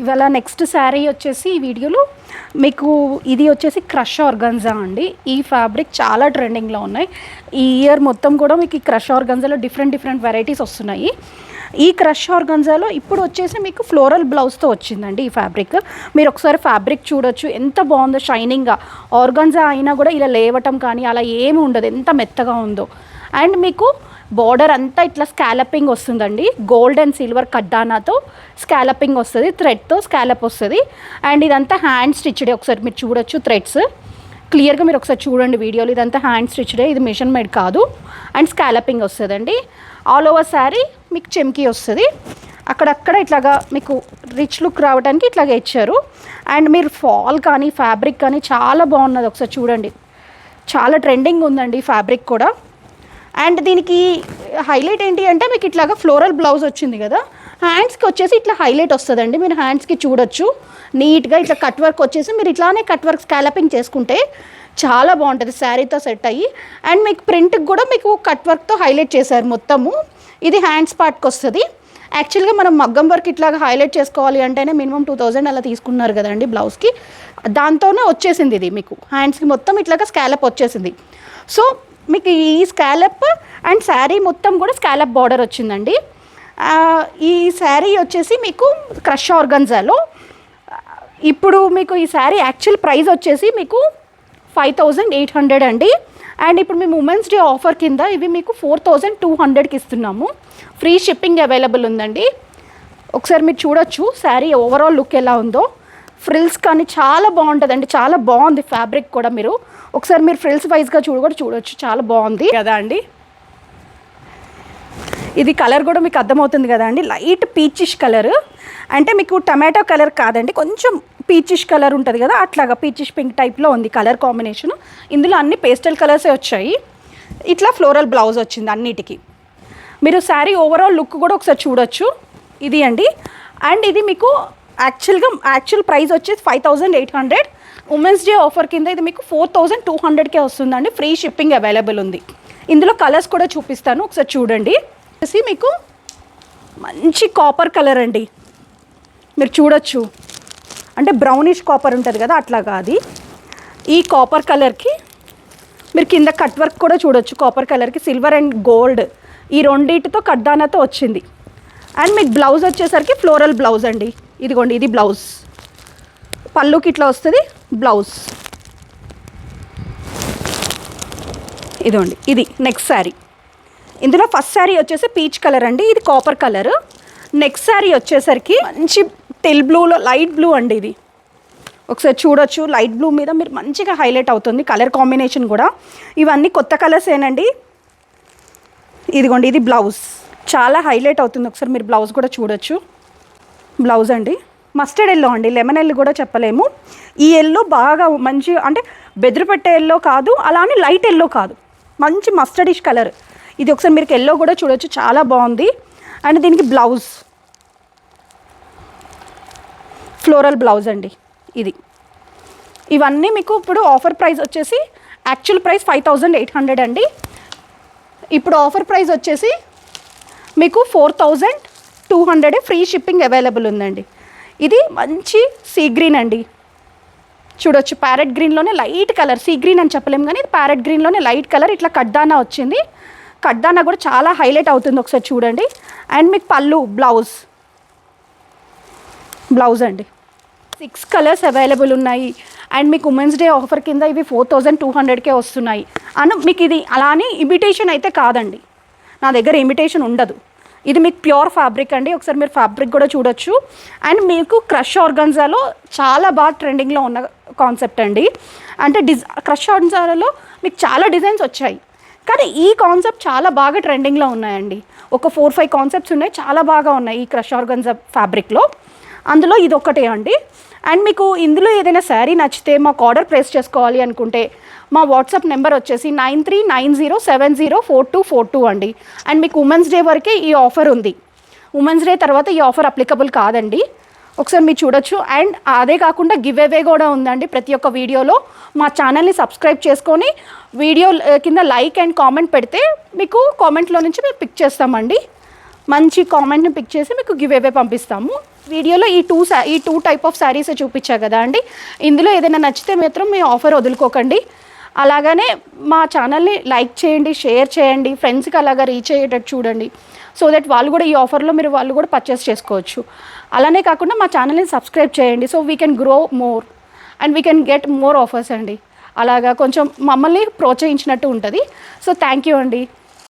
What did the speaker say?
ఇవాళ నెక్స్ట్ శారీ వచ్చేసి ఈ వీడియోలో మీకు ఇది వచ్చేసి క్రష్ ఆర్గన్జా అండి. ఈ ఫ్యాబ్రిక్ చాలా ట్రెండింగ్లో ఉన్నాయి. ఈ ఇయర్ మొత్తం కూడా మీకు ఈ క్రష్ ఆర్గన్జాలో డిఫరెంట్ వెరైటీస్ వస్తున్నాయి. ఈ క్రష్ ఆర్గన్జాలో ఇప్పుడు వచ్చేసి మీకు ఫ్లోరల్ బ్లౌజ్తో వచ్చిందండి ఈ ఫ్యాబ్రిక్. మీరు ఒకసారి ఫ్యాబ్రిక్ చూడొచ్చు, ఎంత బాగుందో షైనింగ్గా. ఆర్గన్జా అయినా కూడా ఇలా లేవటం కానీ అలా ఏమి ఉండదు, ఎంత మెత్తగా ఉందో. అండ్ మీకు బార్డర్ అంతా ఇట్లా స్కాలపింగ్ వస్తుందండి. గోల్డ్ అండ్ సిల్వర్ కడ్డానాతో స్కాలపింగ్ వస్తుంది, థ్రెడ్తో స్కాలప్ వస్తుంది. అండ్ ఇదంతా హ్యాండ్ స్టిచ్డే. ఒకసారి మీరు చూడొచ్చు థ్రెడ్స్ క్లియర్గా, మీరు ఒకసారి చూడండి వీడియోలో. ఇదంతా హ్యాండ్ స్టిచ్డే, ఇది మిషన్ మేడ్ కాదు. అండ్ స్కాలపింగ్ వస్తుందండి. ఆల్ ఓవర్ శారీ మీకు చెమ్కీ వస్తుంది. అక్కడక్కడ ఇట్లాగా మీకు రిచ్ లుక్ రావడానికి ఇట్లాగా ఇచ్చారు. అండ్ మీరు ఫాల్ కానీ ఫ్యాబ్రిక్ కానీ చాలా బాగున్నది, ఒకసారి చూడండి. చాలా ట్రెండింగ్ ఉందండి ఫ్యాబ్రిక్ కూడా. అండ్ దీనికి హైలైట్ ఏంటి అంటే మీకు ఇట్లాగా ఫ్లోరల్ బ్లౌజ్ వచ్చింది కదా, హ్యాండ్స్కి వచ్చేసి ఇట్లా హైలైట్ వస్తుందండి. మీరు హ్యాండ్స్కి చూడొచ్చు నీట్గా ఇట్లా కట్ వర్క్ వచ్చేసి, మీరు ఇట్లానే కట్ వర్క్ స్కాలపింగ్ చేసుకుంటే చాలా బాగుంటుంది శారీతో సెట్ అయ్యి. అండ్ మీకు ప్రింట్కి కూడా మీకు కట్ వర్క్తో హైలైట్ చేశారు మొత్తము. ఇది హ్యాండ్స్ పార్ట్కి వస్తుంది. యాక్చువల్గా మనం మగ్గం వర్క్ ఇట్లాగా హైలైట్ చేసుకోవాలి అంటేనే మినిమం 2000 అలా తీసుకున్నారు కదండి బ్లౌజ్కి. దాంతోనే వచ్చేసింది ఇది మీకు హ్యాండ్స్కి మొత్తం ఇట్లాగా స్కాలప్ వచ్చేసింది. సో మీకు ఈ స్కాలప్ అండ్ శారీ మొత్తం కూడా స్కాలప్ బార్డర్ వచ్చిందండి. ఈ శారీ వచ్చేసి మీకు క్రష్ ఆర్గన్జాలో ఇప్పుడు మీకు ఈ శారీ యాక్చువల్ ప్రైస్ వచ్చేసి మీకు 5800 అండి. అండ్ ఇప్పుడు మేము ఉమెన్స్ డే ఆఫర్ కింద ఇవి మీకు 4200కి ఇస్తున్నాము. ఫ్రీ షిప్పింగ్ అవైలబుల్ ఉందండి. ఒకసారి మీరు చూడొచ్చు శారీ ఓవరాల్ లుక్ ఎలా ఉందో. ఫ్రిల్స్ కానీ చాలా బాగుంటుందండి, చాలా బాగుంది ఫ్యాబ్రిక్ కూడా. మీరు ఒకసారి మీరు ఫ్రిల్స్ వైజ్గా చూడొచ్చు, చాలా బాగుంది కదా అండి. ఇది కలర్ కూడా మీకు అర్థమవుతుంది కదా అండి, లైట్ పీచిష్ కలర్. అంటే మీకు టమాటో కలర్ కాదండి, కొంచెం పీచిష్ కలర్ ఉంటుంది కదా, అట్లాగా పీచిష్ పింక్ టైప్లో ఉంది కలర్ కాంబినేషను. ఇందులో అన్ని పేస్టల్ కలర్సే వచ్చాయి. ఇట్లా ఫ్లోరల్ బ్లౌజ్ వచ్చింది అన్నిటికీ. మీరు శారీ ఓవరాల్ లుక్ కూడా ఒకసారి చూడొచ్చు. ఇది అండి. అండ్ ఇది మీకు యాక్చువల్ ప్రైస్ వచ్చేసి 5800. ఉమెన్స్ డే ఆఫర్ కింద ఇది మీకు 4200కే వస్తుందండి. ఫ్రీ షిప్పింగ్ అవైలబుల్ ఉంది. ఇందులో కలర్స్ కూడా చూపిస్తాను, ఒకసారి చూడండి. మీకు మంచి కాపర్ కలర్ అండి, మీరు చూడొచ్చు. అంటే బ్రౌనిష్ కాపర్ ఉంటుంది కదా, అట్లాగా అది. ఈ కాపర్ కలర్కి మీరు కింద కట్ వర్క్ కూడా చూడొచ్చు. కాపర్ కలర్కి సిల్వర్ అండ్ గోల్డ్ ఈ రెండింటితో కడ్డానాతో వచ్చింది. అండ్ మీకు బ్లౌజ్ వచ్చేసరికి ఫ్లోరల్ బ్లౌజ్ అండి. ఇదిగోండి, ఇది బ్లౌజ్. పళ్ళుకి ఇట్లా వస్తుంది బ్లౌజ్. ఇదిగోండి, ఇది నెక్స్ట్ శారీ. ఇందులో ఫస్ట్ శారీ వచ్చేసి పీచ్ కలర్ అండి, ఇది కాపర్ కలర్. నెక్స్ట్ శారీ వచ్చేసరికి మంచి టెల్ బ్లూలో లైట్ బ్లూ అండి. ఇది ఒకసారి చూడొచ్చు, లైట్ బ్లూ మీద మీరు మంచిగా హైలైట్ అవుతుంది కలర్ కాంబినేషన్ కూడా. ఇవన్నీ కొత్త కలర్స్ ఏనండి. ఇదిగోండి, ఇది బ్లౌజ్, చాలా హైలైట్ అవుతుంది. ఒకసారి మీరు బ్లౌజ్ కూడా చూడొచ్చు. బ్లౌజ్ అండి మస్టర్డ్ ఎల్లో అండి, లెమన్ ఎల్లో కూడా చెప్పలేము. ఈ ఎల్లో బాగా మంచి, అంటే బెదిరిపెట్టే ఎల్లో కాదు, అలానే లైట్ ఎల్లో కాదు, మంచి మస్టర్డిష్ కలర్. ఇది ఒకసారి మీరు ఎల్లో కూడా చూడొచ్చు, చాలా బాగుంది. అండ్ దీనికి బ్లౌజ్ ఫ్లోరల్ బ్లౌజ్ అండి. ఇది ఇవన్నీ మీకు ఇప్పుడు ఆఫర్ ప్రైస్ వచ్చేసి యాక్చువల్ ప్రైస్ 5800 అండి. ఇప్పుడు ఆఫర్ ప్రైస్ వచ్చేసి మీకు 4200. ఫ్రీ షిప్పింగ్ అవైలబుల్ ఉందండి. ఇది మంచి సీ గ్రీన్ అండి, చూడొచ్చు. ప్యారెట్ గ్రీన్లోనే లైట్ కలర్, సీ గ్రీన్ అని చెప్పలేము కానీ ప్యారెట్ గ్రీన్లోనే లైట్ కలర్. ఇట్లా కడ్దానా వచ్చింది, కడ్దానా కూడా చాలా హైలైట్ అవుతుంది, ఒకసారి చూడండి. అండ్ మీకు పళ్ళు బ్లౌజ్ అండి. 6 కలర్స్ అవైలబుల్ ఉన్నాయి. అండ్ మీకు ఉమెన్స్ డే ఆఫర్ కింద ఇవి 4200కే వస్తున్నాయి. మీకు ఇది అలానే ఇమిటేషన్ అయితే కాదండి, నా దగ్గర ఇమిటేషన్ ఉండదు. ఇది మీకు ప్యూర్ ఫ్యాబ్రిక్ అండి. ఒకసారి మీరు ఫ్యాబ్రిక్ కూడా చూడొచ్చు. అండ్ మీకు క్రష్ ఆర్గన్జాలో చాలా బాగా ట్రెండింగ్లో ఉన్న కాన్సెప్ట్ అండి. అంటే క్రష్ ఆర్గన్జాలో మీకు చాలా డిజైన్స్ వచ్చాయి, కానీ ఈ కాన్సెప్ట్ చాలా బాగా ట్రెండింగ్లో ఉన్నాయండి. ఒక 4-5 కాన్సెప్ట్స్ ఉన్నాయి, చాలా బాగా ఉన్నాయి ఈ క్రష్ ఆర్గన్జా ఫ్యాబ్రిక్లో. అందులో ఇది ఒకటే అండి. అండ్ మీకు ఇందులో ఏదైనా శారీ నచ్చితే మాకు ఆర్డర్ ప్లేస్ చేసుకోవాలి అనుకుంటే మా వాట్సాప్ నెంబర్ వచ్చేసి 9390704242 అండి. అండ్ మీకు ఉమెన్స్ డే వరకే ఈ ఆఫర్ ఉంది. ఉమెన్స్ డే తర్వాత ఈ ఆఫర్ అప్లికబుల్ కాదండి. ఒకసారి మీరు చూడొచ్చు. అండ్ అదే కాకుండా గివ్ అవే కూడా ఉందండి. ప్రతి ఒక్క వీడియోలో మా ఛానల్ని సబ్స్క్రైబ్ చేసుకొని వీడియో కింద లైక్ అండ్ కామెంట్ పెడితే మీకు కామెంట్లో నుంచి మేము పిక్ చేస్తామండి. మంచి కామెంట్ని పిక్ చేసి మీకు గివ్ అవే పంపిస్తాము. వీడియోలో ఈ టూ టైప్ ఆఫ్ శారీస్ చూపించా కదా అండి, ఇందులో ఏదైనా నచ్చితే మాత్రం మీ ఆఫర్ వదులుకోకండి. అలాగనే మా ఛానల్ని లైక్ చేయండి, షేర్ చేయండి, ఫ్రెండ్స్కి అలాగా రీచ్ అయ్యేటట్టు చూడండి. సో దట్ వాళ్ళు కూడా ఈ ఆఫర్లో వాళ్ళు కూడా పర్చేస్ చేసుకోవచ్చు. అలానే కాకుండా మా ఛానల్ని సబ్స్క్రైబ్ చేయండి. So we can grow more and we can get more offers అండి. అలాగా కొంచెం మమ్మల్ని ప్రోత్సహించినట్టు ఉంటుంది. సో థ్యాంక్ యూ అండి.